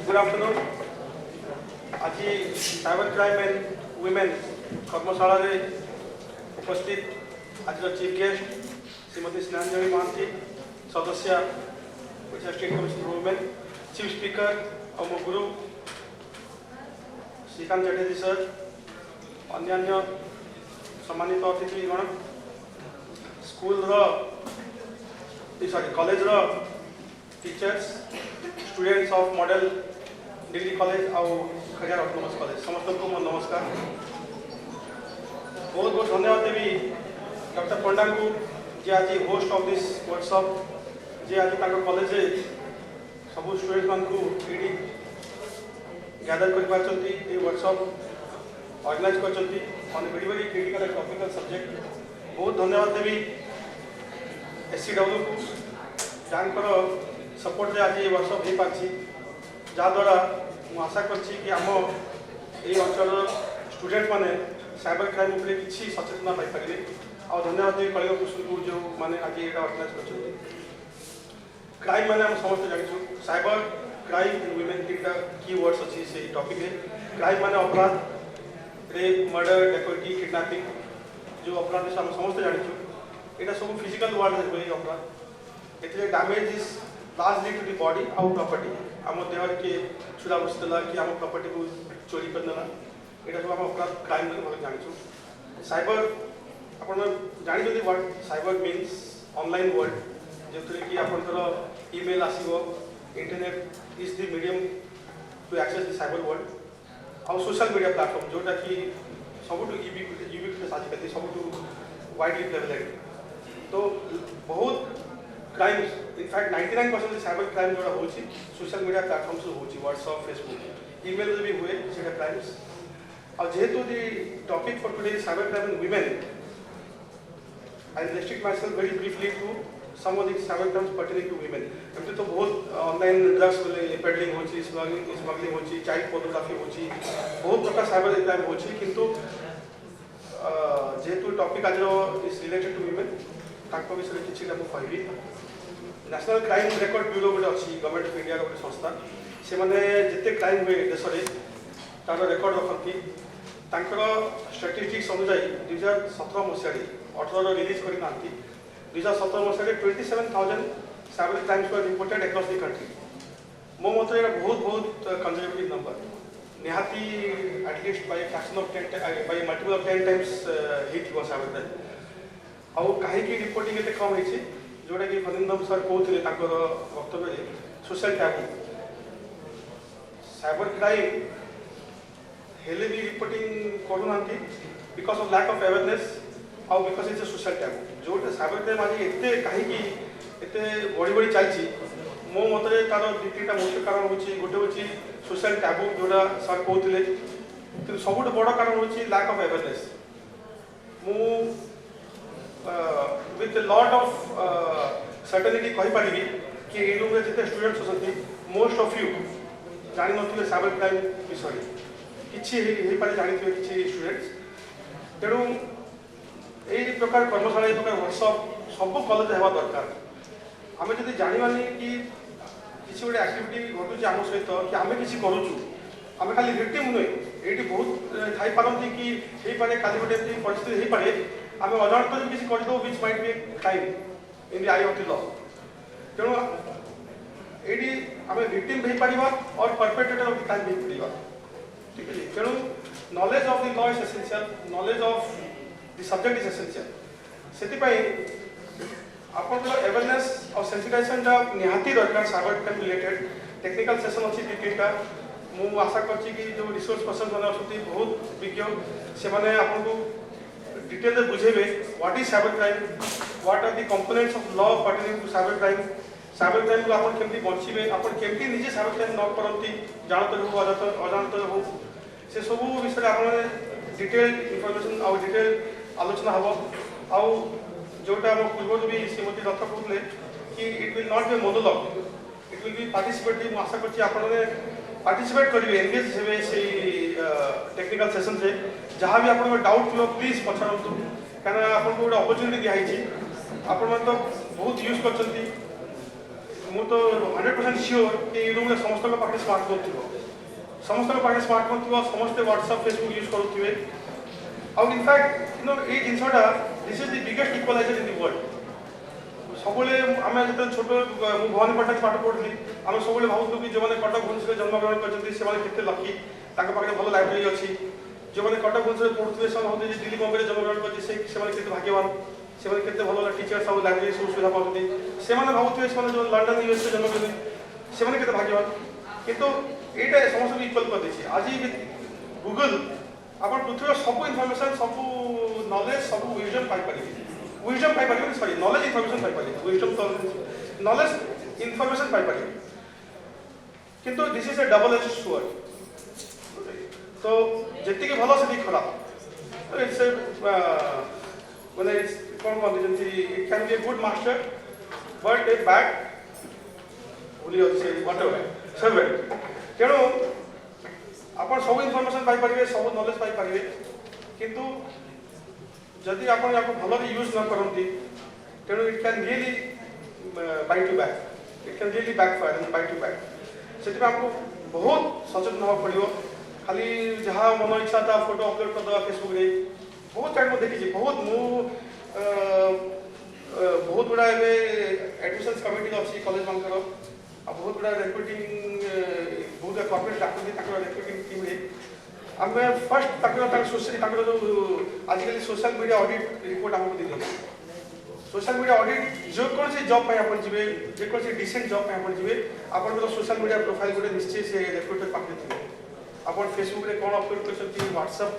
Good afternoon. आज cyber crime and women कर्मशाला रे उपस्थित आज चीफ गेस्ट श्रीमती स्नेहांजलि महांती सदस्य state commission for women chief speaker और मो गुरु श्रीकांत चटर्जी सर अन्य सम्मानित अतिथिगण school college teachers students of model degree college और खड़ियार ऑटोनोमस कॉलेज समस्त को मोर नमस्कार। बहुत बहुत धन्यवाद देवी डॉक्टर पंडा को जे आज होस्ट ऑफ दिस वर्कशॉप जे आज कॉलेज सब स्टूडेंट मान को ये गैदर कर वर्कशॉप ऑर्गेनाइज कर very very critical topical subject. बहुत धन्यवाद देवी SCW को जानकर सपोर्ट आज ये वर्कशॉप हो पार्टी जहाद्वारा आशा करछि कि आम ये अंचल स्टूडेंट माने साइबर क्राइम उपरे किसी सचेतना पाई पारे। और धन्यवाद देवी कलिंग कुसुम को जो माने आज ये ऑर्गेनाइज कर क्राइम माने हम समस्त जानिछु साइबर क्राइम इन वुमेन तीनटा की वर्ड्स अछि से टॉपिक है। क्राइम माने अपराध रेप मर्डर डकैती किडनैपिंग जो अपराध हम समस्त जानिछु एटा सब फिजिकल वर्ड है अपराध एतले damage is largely to the body आउ प्रॉपर्टी आम देह के छुरा बसदेला कि आम प्रॉपर्टी को चोरी करदेला यहाँ सब आम अपराध क्राइम भाव जानी। साइबर आप जानी word cyber means online world जो कि आपंकर ईमेल आसो internet is the medium to access the cyber world आउ सोशल मीडिया प्लेटफॉर्म जोटा कि सब यूबिक्विटस आजिकल सब वाइडली प्रेवलेंट। तो बहुत क्राइम्स इनफैक्ट 99% साइबर क्राइम जोड़ा हो सोशल मीडिया प्लेटफॉर्म से हो व्हाट्सएप फेसबुक ईमेल भी हुए से क्राइम्स। और जेहेतु the topic for today cyber crime and women I restrict myself very briefly to some of the cyber crimes pertaining to women. एमती तो बहुत ऑनलाइन ड्रग्स पेडलिंग हो स्मगलिंग हो चाइल्ड पोर्नोग्राफी हो बहुत प्रकार साइबर क्राइम हो किंतु जेहेतु टॉपिक आज इज रिलेटेड टू वुमेन ताको विषय किसी कहबी। नेशनल क्राइम रेकर्ड ब्यूरो गोटे अच्छी गवर्नमेंट ऑफ इंडिया गोटे संस्था से मैंने जिते क्राइम हुए देश में तार रेकर्ड रखती स्टाटिस्टिक्स अनुजाई 2017 मसीह 18 रिलीज करना 2017 मसीह 27,000 cyber crimes were reported across the country. मो मत बहुत बहुत कंजर्वेटिव नंबर निहाती at least by fraction of 10 by multiple of 10 times hit हुआ साइबर क्राइम। आउ कहीं रिपोर्टिंग एते कम होइछि जोटा कि फनिंदम सर कहते वक्तव्य सोशल टैबू साइबर क्राइम हेले भी रिपोर्टिंग करूना because of lack of awareness आउ because it's a social taboo जो साइबर क्राइम आज एते कहीं एते बड़ी बड़ी चलती मो मत तार दु तीन मुख्य कारण होची गोटे होची सोशल टैबू जोड़ा सर कहते सब बड़ कारण होची लैक ऑफ अवेयरनेस। मु with a lot of certainty कहीपरि कि ये रूम जिते स्टूडेंट्स अच्छा मोस्ट ऑफ यू जानी नथिबे साइबर क्राइम विषय किसी पारे जानी किसी स्टूडेंट्स। तेणु यही प्रकार कर्मशाला ये प्रकार वर्कशॉप सब कॉलेज होगा दरकार। आम जब जानी कि किसी गोटे एक्टिविटी घटुचे आम सहित कि आम किसी करुचु आम खाली विक्टिम नुहे ये बहुत थी पारती कि हो पारे खाली गोटे परिस्थिति हो पारे आम अजाणत भी किसी कर which might be crime in the I of the law. तेणु ये आम विक्टिम हो पार और परपेट्रेटर ऑफ द क्राइम हो पार ठीक है। तेणु knowledge of the law is essential knowledge of the subject is essential से आपन अवेयरनेस और सेंसिटाइजेशन निहाती दरकार cyber crime related technical session अच्छी दी तीन मु आशा करछि कि जो रिसोर्स पर्सन मैंने अच्छे बहुत विज्ञ से मैंने आपको डिटेल बुझेबे what is cyber crime what are the components of law pertaining to cyber crime को आपन केमती बचिबे आपन केमती निजे साइबर क्राइम न करंती जानत हो अजानत हो से सब विषय आपन डिटेल इंफॉर्मेशन और डिटेल आलोचना हबो। आउ जोटा हम पूर्व भी श्रीमती दत्त कहते कि it will not be monologue it will be participative. आशा करछि आपन पार्टिसिपेट करेंगे एंगेज हे से टेक्निकल सेशन से जहाँ भी आप डाउट थो प्लीज पचारतु कहीं आपको गोटे अपरच्युनिटी दिखाई आपण तो बहुत यूज कर मु तो 100% श्योर कि रूम में समस्त पाखे स्मार्टफोन थी, समस्त पाखे स्मार्टफोन थी, समस्ते व्हाट्सएप फेसबुक यूज करुवे। और इनफैक्ट यू नो ये जिनसा this is the biggest equaliser in the world. सब आम जो छोट भवानीपाटना पाठ पढ़ी आम सब भावुँ कि जो मैंने कटक भुवनेश्वर जन्मग्रहण करते लकी पाखे भल लाइब्रेरी अच्छी, जो मैंने कटक भुवनेश्वर पढ़ुवे से भावते दिल्ली बम्बे जन्मग्रहण करते भाग्यवान, से भल टीचर सब लाइब्रेरी सब सुविधा पाते, से भावुवे जो लंडन यूएस जन्म करते से भाग्यवान। कितु यहाँ समस्त इक्वल कर देती आज गूगल आप पृथ्वी सब इनफर्मेशन सब नॉलेज सब wisdom Piper, wisdom Piper sorry knowledge information Piper, wisdom तो नॉलेज इनफर्मेशन पाइपर। किंतु this is A double edge sword. तो जी भल से खराब इट्स ए माने कौन कहते it can be a good master but a bad भूली व्हाटएवर सर्वेंट। तेणु आप सब इनफर्मेशन पाइपर, सब नॉलेज पाइपर, किंतु जदि आप भल यूज न करती तेणु it can really bite you back, it can really backfire and bite you back. से आपको बहुत सचेतन होगा पड़ो। खाली जहाँ मन इच्छा था फोटो अपलोड करदे फेसबुक रे बहुत टाइम देखी, बहुत बहुत गुड़ा एडमिशन कमिटी अच्छी कॉलेज मानकर बहुत गुड़ा रिक्रुटिंग बहुत कॉर्पोरेट डाकती रिक्रुटिंग टीम रे आम फर्स्ट जो आजिकल सोशल मीडिया ऑडिट रिपोर्ट आमको दी सोशल मीडिया ऑडिट जो कौन सी जॉब पे आप जी जेकोसी डिसेंट जॉब पे आप जी आप सोशल मीडिया प्रोफाइल गोटे निश्चय से रिक्रुटर पाखे थे। आप फेसबुक रे कौन अपलोड कर व्हाट्सएप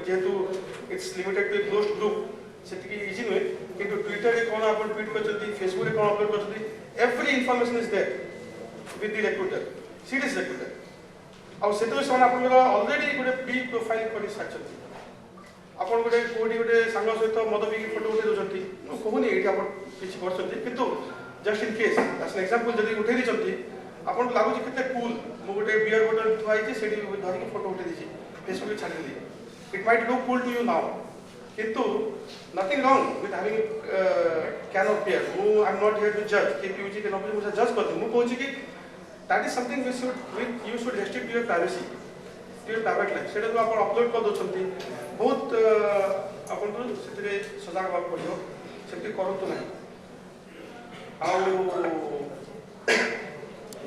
जेहेतु it's limited to closed group से इजी नुहे, किंतु ट्विटर रे कौन आप ट्वीट कर फेसबुक रे कौन अपलोड कर every information is there with the recruiter, serious recruiter. और से अलरेडी गोटे प्री प्रोफाइल कर सारी आप गोटे कौटी गोटे सांग सहित मद पी फोटो उठे दूसरी कहूनी ये आप किसी कर just in case as an example जब उठे दी आपको लगुच के कूल मु गोटे बियर बोतल थुआई से धरिक फोटो उठे दी फेसबुक छाड़ी it might look cool to you now, किंतु nothing wrong with having can of beer. I am not here to जज कि पीयूजी कैन ऑफ बियर मुझे जज करते मुझे कहूँ कि that is something you should restrict your privacy, your private life। से आप अपलोड कर दौरान बहुत आपको से सजग हाँ पड़ो, से करूँ ना।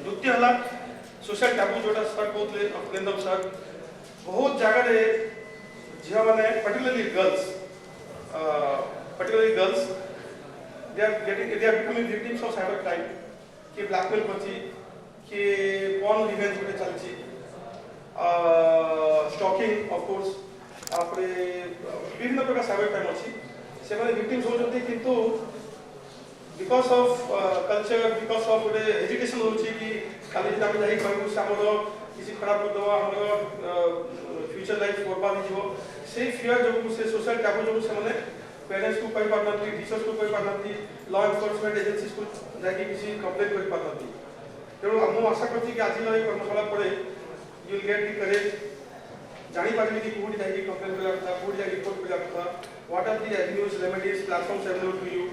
द्वितीय है सोशल टैबू जोटा सर कहते अखिलेंद्र सर बहुत जगह झील मैंने particularly girls they are becoming victims of cyber crime, कि ब्लैकमेल करछि, कि पॉर्न रिवेंज गोटे चलछि, स्टॉकिंग ऑफ कोर्स आपरे विभिन्न प्रकार साइबर क्राइम अच्छी से माने विक्टिम्स होचंती, किंतु because of culture because of गोटे हेजिटेशन होछि कि खाली आम जाई कहू से हमर किसी खराब कर दवा हमर फ्यूचर लाइफ बर्बाद हो से फियर जो से सोशल टैबू जो से माने पेरेंट्स को कहि पारनती, टीचर्स को कहि पारनती, लॉ एनफोर्समेंट एजेंसीज को जाके किसी कंप्लेंट करि पारनती। तेणु मु आशा करछि कि आज कर्मशाला पर you will get the courage जानी पारे कि कोडी जाके कंप्लेंट करा था, कोडी जाके रिपोर्ट करा था, what are the avenues remedies platforms available to you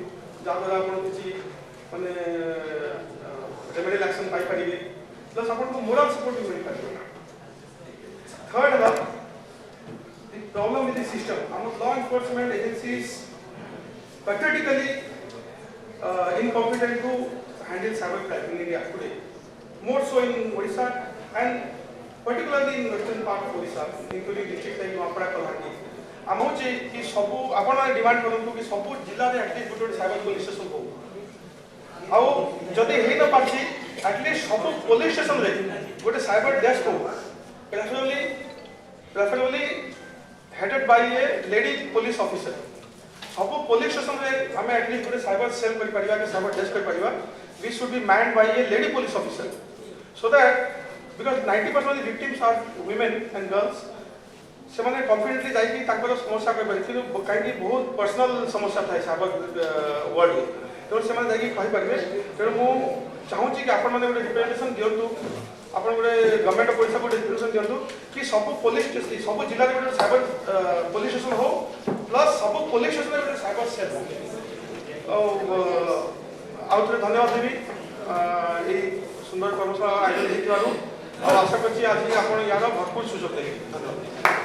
जहाँद्वारा आप किसी माने रेमेडियल एक्शन पाई पारे प्लस आपको मोरल सपोर्ट भी मिल पारे। थर्ड है the problem with the system. आम law enforcement agencies pathetically incompetent to handle cyber crime in India today, more so in Odisha and particularly in western part of Odisha, including districts like Noapada, Kalahandi। आम कि सब आप demand करूँ कि सब जिले में एटलिस्ट गोटे साइबर पुलिस स्टेशन हो आदि हो न पार्टी एटलिस्ट सब पुलिस स्टेशन में गोटे साइबर डेस्क हो preferably headed by a lady police officer. सब पुलिस स्टेशन में आम एटलिस्ट गोटे साइबर सेल कर साइबर डेस्क कर we should be manned by a lady police officer so that because 90% of the victims are women and girls से मैंने confidently जाकि समस्या कहीं बहुत पर्सनल समस्या था साइबर वर्ल्ड में तेणु से कहींपारे। तेणु मुझे चाहूँगी कि आपण मैंने गोटे रिप्रेजेंटेशन दिंतु आप गोटे गवर्नमेंट ऑफ ओडिशा को रिप्रेजेंटेशन दिंतु कि सब पुलिस स्टेशन सब जिले में गोटे साइबर पुलिस स्टेशन हो प्लस सब पुलिस स्टेशन में गोटे साइबर सेल हो। आउ थे धन्यवाद देवी ये सुंदर कर्मशाला आयोजन होइथिबारु आशा करछि आज आप यार भरपूर सुযোগ देबे। धन्यवाद।